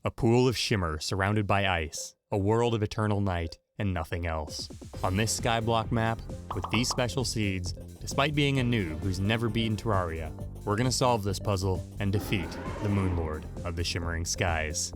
A pool of shimmer surrounded by ice, a world of eternal night, and nothing else. On this Skyblock map, with these special seeds, despite being a noob who's never beaten Terraria, we're gonna solve this puzzle and defeat the Moon Lord of the Shimmering Skies.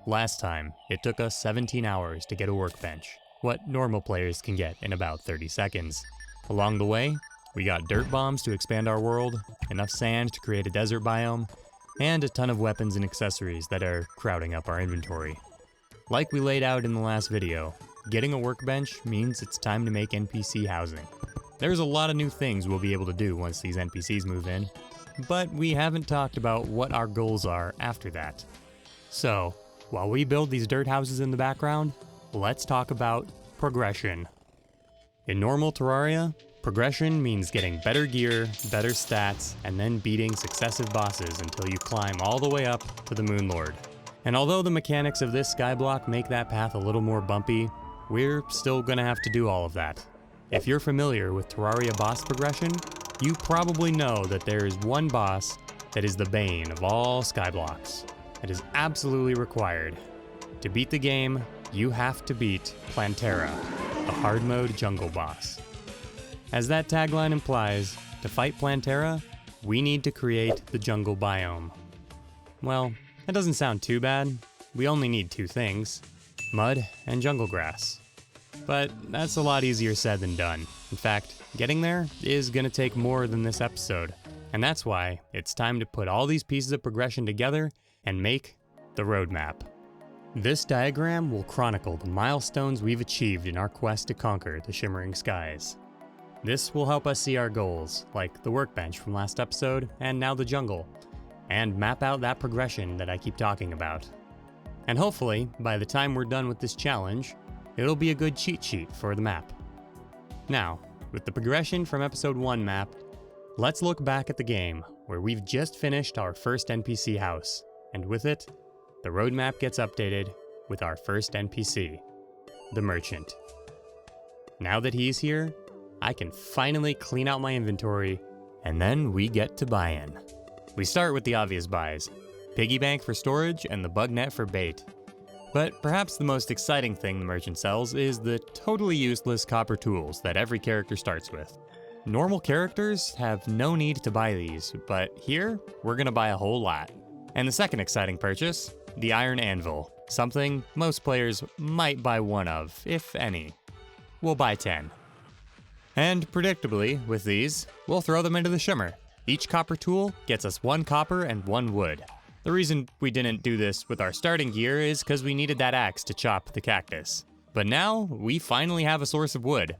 Last time, it took us 17 hours to get a workbench, what normal players can get in about 30 seconds. Along the way, we got dirt bombs to expand our world, enough sand to create a desert biome, and a ton of weapons and accessories that are crowding up our inventory. Like we laid out in the last video, getting a workbench means it's time to make NPC housing. There's a lot of new things we'll be able to do once these NPCs move in, but we haven't talked about what our goals are after that. So, while we build these dirt houses in the background, let's talk about progression. In normal Terraria, progression means getting better gear, better stats, and then beating successive bosses until you climb all the way up to the Moon Lord. And although the mechanics of this skyblock make that path a little more bumpy, we're still gonna have to do all of that. If you're familiar with Terraria boss progression, you probably know that there is one boss that is the bane of all skyblocks. It is absolutely required. To beat the game, you have to beat Plantera, the hard mode jungle boss. As that tagline implies, to fight Plantera, we need to create the jungle biome. Well, that doesn't sound too bad. We only need two things, mud and jungle grass. But that's a lot easier said than done. In fact, getting there is gonna take more than this episode. And that's why it's time to put all these pieces of progression together and make the roadmap. This diagram will chronicle the milestones we've achieved in our quest to conquer the Shimmering Skies. This will help us see our goals, like the workbench from last episode and now the jungle, and map out that progression that I keep talking about. And hopefully, by the time we're done with this challenge, it'll be a good cheat sheet for the map. Now, with the progression from episode 1 mapped, let's look back at the game where we've just finished our first NPC house, and with it, the roadmap gets updated with our first NPC, the merchant. Now that he's here, I can finally clean out my inventory, and then we get to buy in. We start with the obvious buys, piggy bank for storage and the bug net for bait. But perhaps the most exciting thing the merchant sells is the totally useless copper tools that every character starts with. Normal characters have no need to buy these, but here, we're gonna buy a whole lot. And the second exciting purchase, the iron anvil, something most players might buy one of, if any. We'll buy 10. And predictably, with these, we'll throw them into the shimmer. Each copper tool gets us 1 copper and 1 wood. The reason we didn't do this with our starting gear is because we needed that axe to chop the cactus. But now, we finally have a source of wood.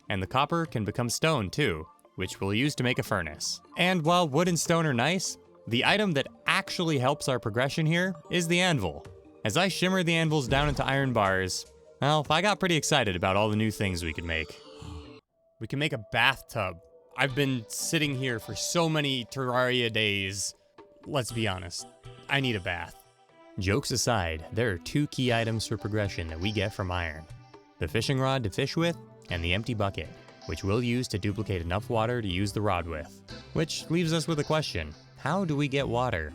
And the copper can become stone too, which we'll use to make a furnace. And while wood and stone are nice, the item that actually helps our progression here is the anvil. As I shimmer the anvils down into iron bars, well, I got pretty excited about all the new things we could make. We can make a bathtub. I've been sitting here for so many Terraria days. Let's be honest, I need a bath. Jokes aside, there are 2 key items for progression that we get from iron. The fishing rod to fish with, and the empty bucket, which we'll use to duplicate enough water to use the rod with. Which leaves us with a question, how do we get water?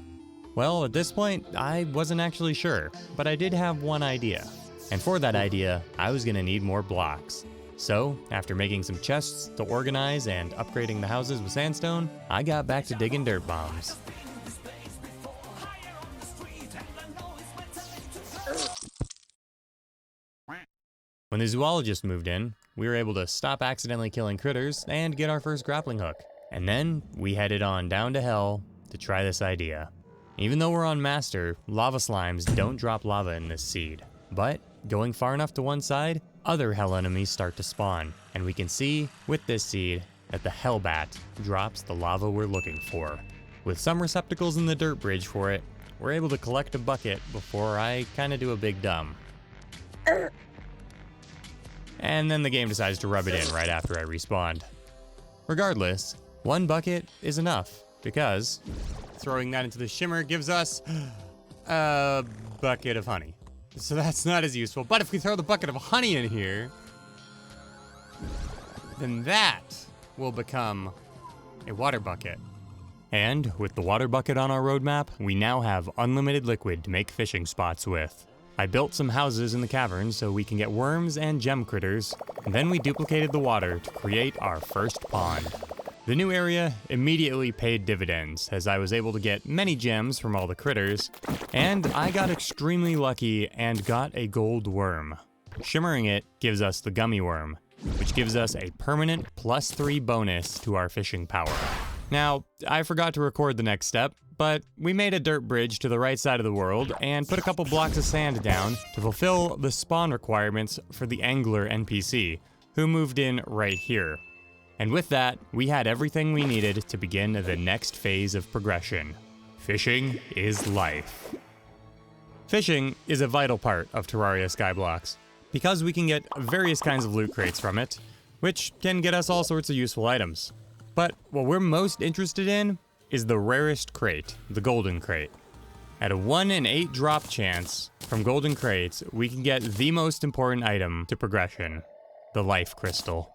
Well, at this point, I wasn't actually sure, but I did have one idea. And for that idea, I was gonna need more blocks. So, after making some chests to organize and upgrading the houses with sandstone, I got back to digging dirt bombs. When the zoologist moved in, we were able to stop accidentally killing critters and get our first grappling hook. And then, we headed on down to hell to try this idea. Even though we're on Master, lava slimes don't drop lava in this seed. But, going far enough to one side, other hell enemies start to spawn, and we can see, with this seed, that the hellbat drops the lava we're looking for. With some receptacles in the dirt bridge for it, we're able to collect a bucket before I kinda do a big dumb. And then the game decides to rub it in right after I respawned. Regardless, 1 bucket is enough, because throwing that into the shimmer gives us a bucket of honey. So that's not as useful, but if we throw the bucket of honey in here, then that will become a water bucket. And with the water bucket on our roadmap, we now have unlimited liquid to make fishing spots with. I built some houses in the caverns so we can get worms and gem critters, and then we duplicated the water to create our first pond. The new area immediately paid dividends, as I was able to get many gems from all the critters, and I got extremely lucky and got a gold worm. Shimmering it gives us the gummy worm, which gives us a permanent +3 bonus to our fishing power. Now, I forgot to record the next step, but we made a dirt bridge to the right side of the world and put a couple blocks of sand down to fulfill the spawn requirements for the angler NPC, who moved in right here. And with that, we had everything we needed to begin the next phase of progression. Fishing is life. Fishing is a vital part of Terraria Skyblocks, because we can get various kinds of loot crates from it, which can get us all sorts of useful items. But what we're most interested in is the rarest crate, the golden crate. At a 1 in 8 drop chance from golden crates, we can get the most important item to progression, the life crystal.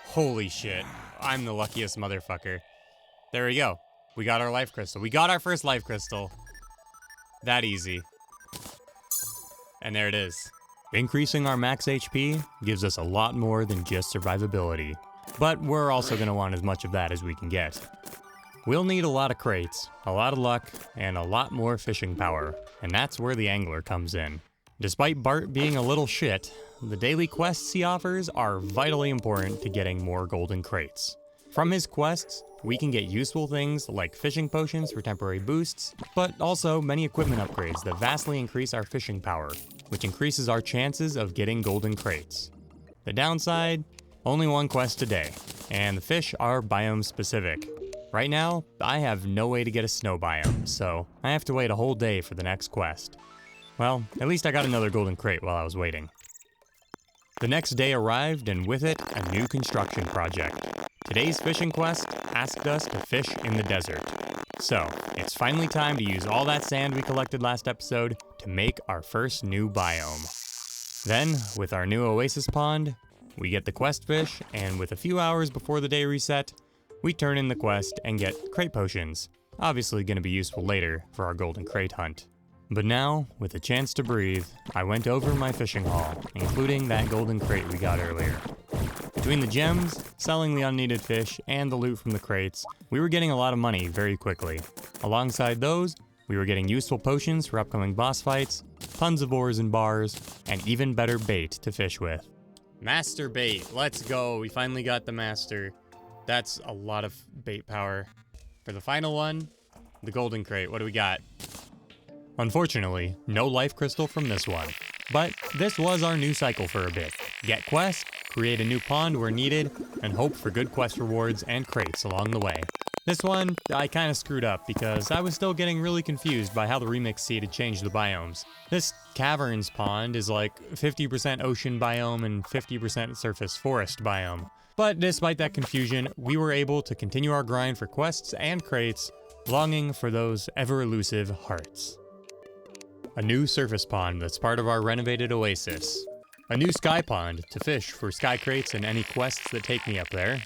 Holy shit, I'm the luckiest motherfucker. There we go. We got our life crystal. We got our first life crystal. That easy. And there it is. Increasing our max HP gives us a lot more than just survivability. But we're also going to want as much of that as we can get. We'll need a lot of crates, a lot of luck, and a lot more fishing power. And that's where the angler comes in. Despite Bart being a little shit, the daily quests he offers are vitally important to getting more golden crates. From his quests, we can get useful things like fishing potions for temporary boosts, but also many equipment upgrades that vastly increase our fishing power, which increases our chances of getting golden crates. The downside? Only one quest a day, and the fish are biome specific. Right now, I have no way to get a snow biome, so I have to wait a whole day for the next quest. Well, at least I got another golden crate while I was waiting. The next day arrived, and with it, a new construction project. Today's fishing quest asked us to fish in the desert. So, it's finally time to use all that sand we collected last episode to make our first new biome. Then, with our new oasis pond, we get the quest fish, and with a few hours before the day reset, we turn in the quest and get crate potions. Obviously gonna be useful later for our golden crate hunt. But now, with a chance to breathe, I went over my fishing haul, including that golden crate we got earlier. Between the gems, selling the unneeded fish, and the loot from the crates, we were getting a lot of money very quickly. Alongside those, we were getting useful potions for upcoming boss fights, tons of ores and bars, and even better bait to fish with. Master bait, let's go, we finally got the master. That's a lot of bait power. For the final one, the golden crate, what do we got? Unfortunately, no life crystal from this one. But this was our new cycle for a bit. Get quests, create a new pond where needed, and hope for good quest rewards and crates along the way. This one, I kinda screwed up because I was still getting really confused by how the remix seed had changed the biomes. This caverns pond is like 50% ocean biome and 50% surface forest biome. But despite that confusion, we were able to continue our grind for quests and crates, longing for those ever-elusive hearts. A new surface pond that's part of our renovated oasis. A new sky pond to fish for sky crates and any quests that take me up there.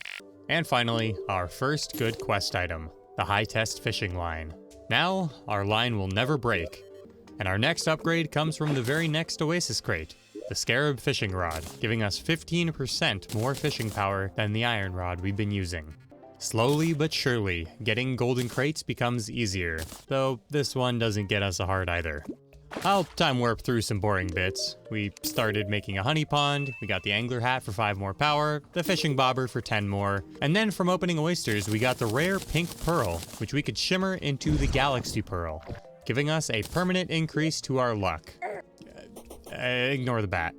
And finally, our first good quest item, the high test fishing line. Now, our line will never break. And our next upgrade comes from the very next oasis crate, the scarab fishing rod, giving us 15% more fishing power than the iron rod we've been using. Slowly but surely, getting golden crates becomes easier, though this one doesn't get us a heart either. I'll time warp through some boring bits. We started making a honey pond, we got the angler hat for 5 more power, the fishing bobber for 10 more, and then from opening oysters we got the rare pink pearl, which we could shimmer into the galaxy pearl, giving us a permanent increase to our luck. Ignore the bat.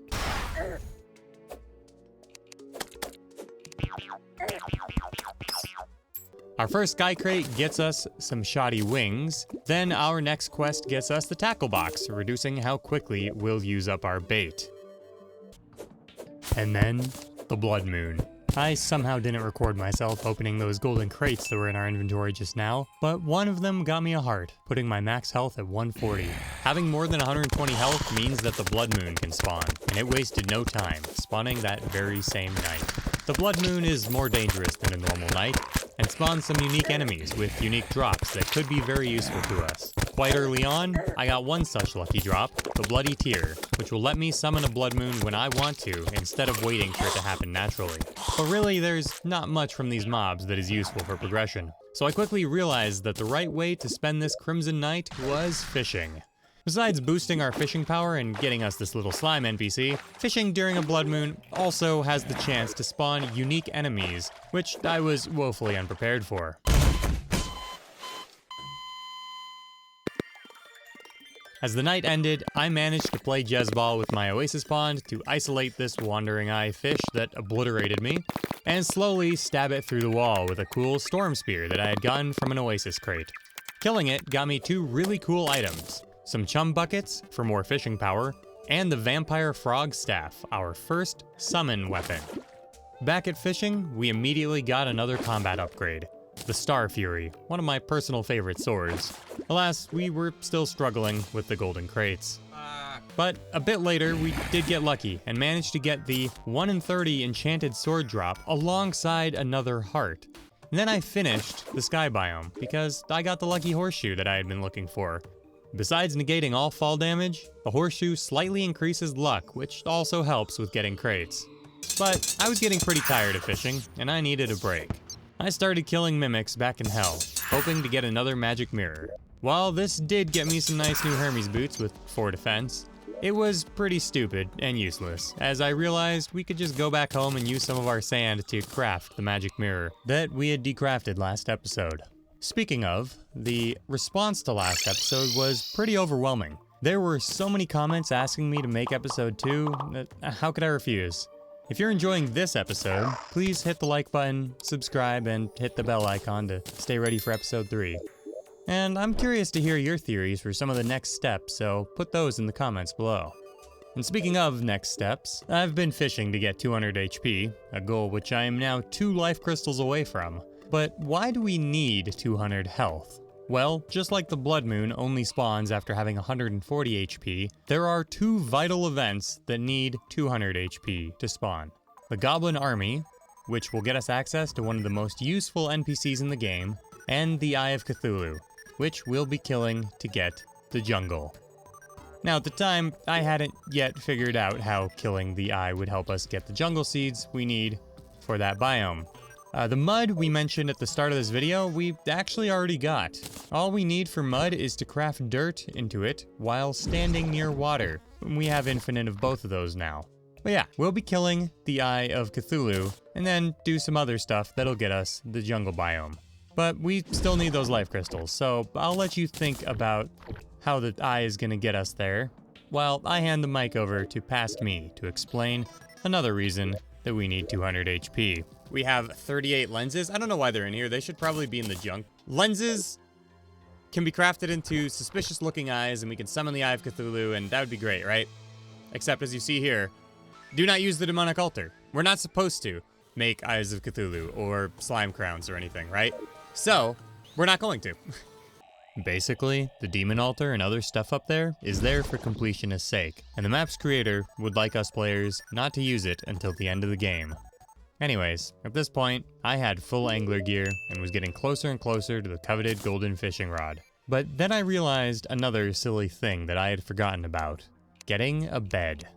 Our first sky crate gets us some shoddy wings, then our next quest gets us the tackle box, reducing how quickly we'll use up our bait. And then, the blood moon. I somehow didn't record myself opening those golden crates that were in our inventory just now, but one of them got me a heart, putting my max health at 140. Having more than 120 health means that the blood moon can spawn, and it wasted no time, spawning that very same night. The blood moon is more dangerous than a normal night, and spawned some unique enemies with unique drops that could be very useful to us. Quite early on, I got one such lucky drop, the Bloody Tear, which will let me summon a blood moon when I want to instead of waiting for it to happen naturally. But really, there's not much from these mobs that is useful for progression. So I quickly realized that the right way to spend this Crimson Night was fishing. Besides boosting our fishing power and getting us this little slime NPC, fishing during a blood moon also has the chance to spawn unique enemies, which I was woefully unprepared for. As the night ended, I managed to play Jezbal with my Oasis Pond to isolate this wandering eye fish that obliterated me, and slowly stab it through the wall with a cool storm spear that I had gotten from an Oasis crate. Killing it got me two really cool items. Some chum buckets for more fishing power, and the vampire frog staff, our first summon weapon. Back at fishing, we immediately got another combat upgrade, the Star Fury, one of my personal favorite swords. Alas, we were still struggling with the golden crates. But a bit later, we did get lucky and managed to get the 1 in 30 enchanted sword drop alongside another heart. And then I finished the sky biome because I got the lucky horseshoe that I had been looking for. Besides negating all fall damage, the horseshoe slightly increases luck, which also helps with getting crates. But I was getting pretty tired of fishing, and I needed a break. I started killing mimics back in hell, hoping to get another magic mirror. While this did get me some nice new Hermes boots with 4 defense, it was pretty stupid and useless, as I realized we could just go back home and use some of our sand to craft the magic mirror that we had decrafted last episode. Speaking of, the response to last episode was pretty overwhelming. There were so many comments asking me to make episode 2, how could I refuse? If you're enjoying this episode, please hit the like button, subscribe, and hit the bell icon to stay ready for episode 3. And I'm curious to hear your theories for some of the next steps, so put those in the comments below. And speaking of next steps, I've been fishing to get 200 HP, a goal which I am now 2 life crystals away from. But why do we need 200 health? Well, just like the blood moon only spawns after having 140 HP, there are 2 vital events that need 200 HP to spawn. The Goblin Army, which will get us access to one of the most useful NPCs in the game, and the Eye of Cthulhu, which we'll be killing to get the jungle. Now at the time, I hadn't yet figured out how killing the eye would help us get the jungle seeds we need for that biome. The mud we mentioned at the start of this video, we actually already got. All we need for mud is to craft dirt into it while standing near water. We have infinite of both of those now. But yeah, we'll be killing the Eye of Cthulhu, and then do some other stuff that'll get us the jungle biome. But we still need those life crystals, so I'll let you think about how the eye is gonna get us there, while I hand the mic over to Past Me to explain another reason that we need 200 HP. We have 38 lenses. I don't know why they're in here. They should probably be in the junk. Lenses can be crafted into suspicious looking eyes, and we can summon the Eye of Cthulhu, and that would be great, right? Except as you see here, do not use the demonic altar. We're not supposed to make Eyes of Cthulhu or slime crowns or anything, right? So, we're not going to. Basically, the demon altar and other stuff up there is there for completionist's sake, and the map's creator would like us players not to use it until the end of the game. Anyways, at this point, I had full angler gear and was getting closer and closer to the coveted golden fishing rod. But then I realized another silly thing that I had forgotten about. Getting a bed.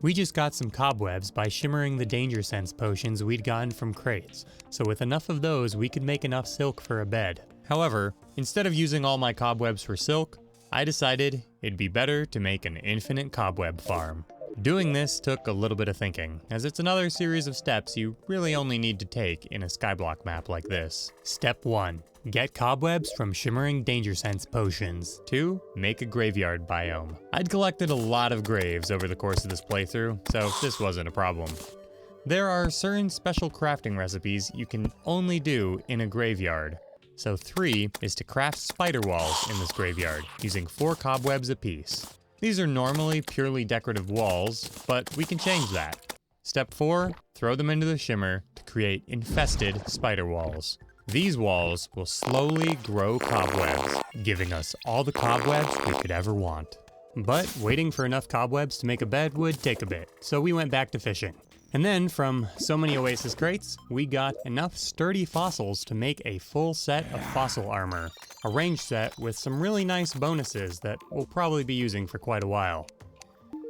We just got some cobwebs by shimmering the danger sense potions we'd gotten from crates, so with enough of those we could make enough silk for a bed. However, instead of using all my cobwebs for silk, I decided it'd be better to make an infinite cobweb farm. Doing this took a little bit of thinking, as it's another series of steps you really only need to take in a Skyblock map like this. Step 1. Get cobwebs from shimmering danger sense potions. 2. Make a graveyard biome. I'd collected a lot of graves over the course of this playthrough, so this wasn't a problem. There are certain special crafting recipes you can only do in a graveyard. So 3 is to craft spider walls in this graveyard, using 4 cobwebs apiece. These are normally purely decorative walls, but we can change that. Step 4, throw them into the shimmer to create infested spider walls. These walls will slowly grow cobwebs, giving us all the cobwebs we could ever want. But waiting for enough cobwebs to make a bed would take a bit, so we went back to fishing. And then from so many Oasis crates, we got enough sturdy fossils to make a full set of fossil armor. A range set with some really nice bonuses that we'll probably be using for quite a while.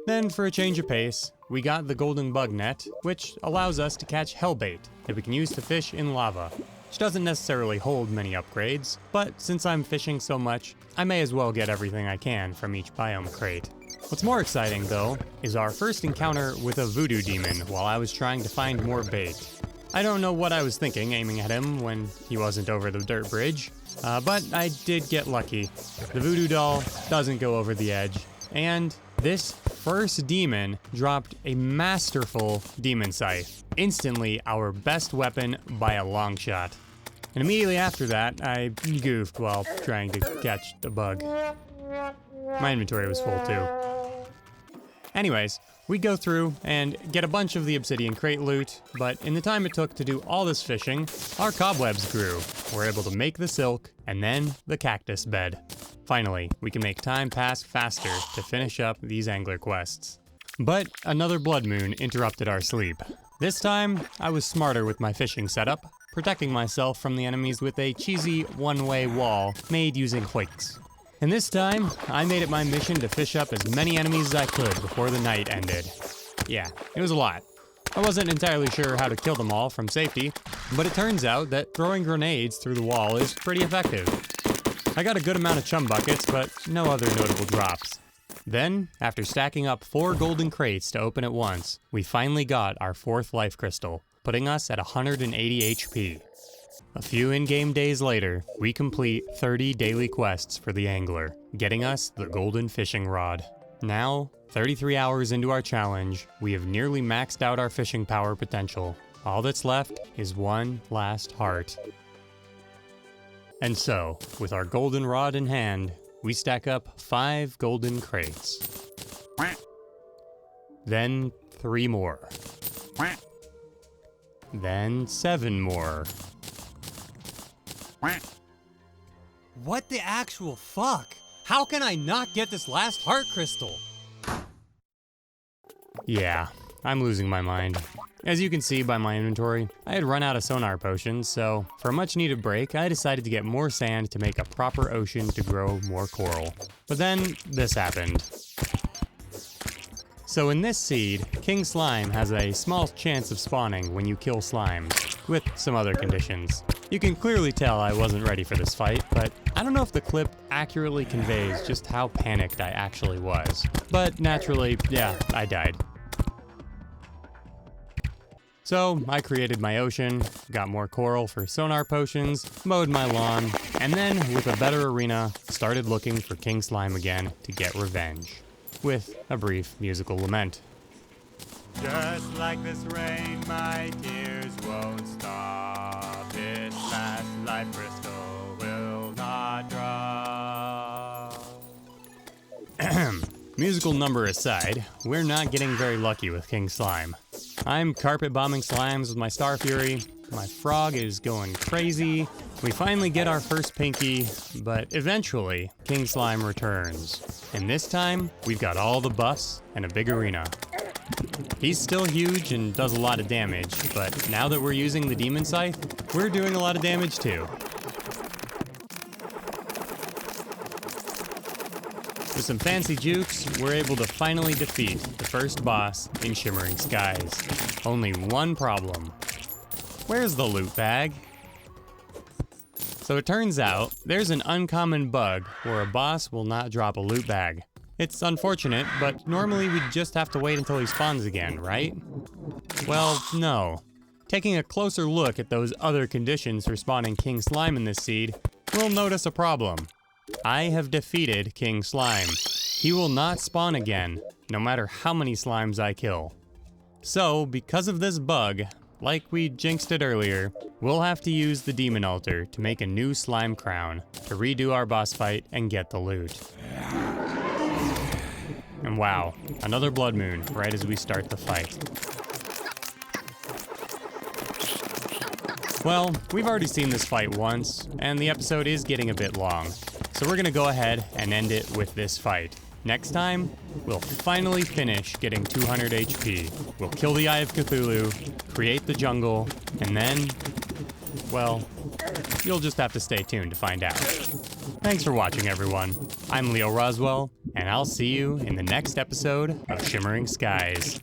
Then for a change of pace, we got the golden bug net, which allows us to catch hellbait that we can use to fish in lava, which doesn't necessarily hold many upgrades, but since I'm fishing so much, I may as well get everything I can from each biome crate. What's more exciting, though, is our first encounter with a voodoo demon while I was trying to find more bait. I don't know what I was thinking aiming at him when he wasn't over the dirt bridge, but I did get lucky. The voodoo doll doesn't go over the edge, and this first demon dropped a masterful demon scythe, instantly our best weapon by a long shot. And immediately after that, I goofed while trying to catch the bug. My inventory was full too. Anyways, we go through and get a bunch of the obsidian crate loot, but in the time it took to do all this fishing, our cobwebs grew. We're able to make the silk, and then the cactus bed. Finally, we can make time pass faster to finish up these angler quests. But another blood moon interrupted our sleep. This time, I was smarter with my fishing setup, protecting myself from the enemies with a cheesy one-way wall made using hoiks. And this time, I made it my mission to fish up as many enemies as I could before the night ended. Yeah, it was a lot. I wasn't entirely sure how to kill them all from safety, but it turns out that throwing grenades through the wall is pretty effective. I got a good amount of chum buckets, but no other notable drops. Then, after stacking up 4 golden crates to open at once, we finally got our 4th life crystal, putting us at 180 HP. A few in-game days later, we complete 30 daily quests for the angler, getting us the golden fishing rod. Now, 33 hours into our challenge, we have nearly maxed out our fishing power potential. All that's left is one last heart. And so, with our golden rod in hand, we stack up 5 golden crates. Then 3 more. Then 7 more. What the actual fuck? How can I not get this last heart crystal? Yeah, I'm losing my mind. As you can see by my inventory, I had run out of sonar potions, so for a much needed break, I decided to get more sand to make a proper ocean to grow more coral. But then, this happened. So in this seed, King Slime has a small chance of spawning when you kill slimes, with some other conditions. You can clearly tell I wasn't ready for this fight, but I don't know if the clip accurately conveys just how panicked I actually was. But naturally, yeah, I died. So I created my ocean, got more coral for sonar potions, mowed my lawn, and then with a better arena, started looking for King Slime again to get revenge. With a brief musical lament. Just like this rain, my tears won't stop. This last life crystal will not drop. Musical number aside, we're not getting very lucky with King Slime. I'm carpet bombing slimes with my Star Fury, my frog is going crazy, we finally get our first pinky, but eventually, King Slime returns. And this time, we've got all the buffs and a big arena. He's still huge and does a lot of damage, but now that we're using the Demon Scythe, we're doing a lot of damage too. With some fancy jukes, we're able to finally defeat the first boss in Shimmering Skies. Only one problem. Where's the loot bag? So it turns out, there's an uncommon bug where a boss will not drop a loot bag. It's unfortunate, but normally we'd just have to wait until he spawns again, right? Well, no. Taking a closer look at those other conditions for spawning King Slime in this seed, we'll notice a problem. I have defeated King Slime. He will not spawn again, no matter how many slimes I kill. So, because of this bug, like we jinxed it earlier, we'll have to use the Demon Altar to make a new slime crown to redo our boss fight and get the loot. And wow, another blood moon right as we start the fight. Well, we've already seen this fight once, and the episode is getting a bit long, so we're gonna go ahead and end it with this fight. Next time, we'll finally finish getting 200 HP. We'll kill the Eye of Cthulhu, create the jungle, and then, well, you'll just have to stay tuned to find out. Thanks for watching, everyone. I'm Leo Roswell, and I'll see you in the next episode of Shimmering Skies.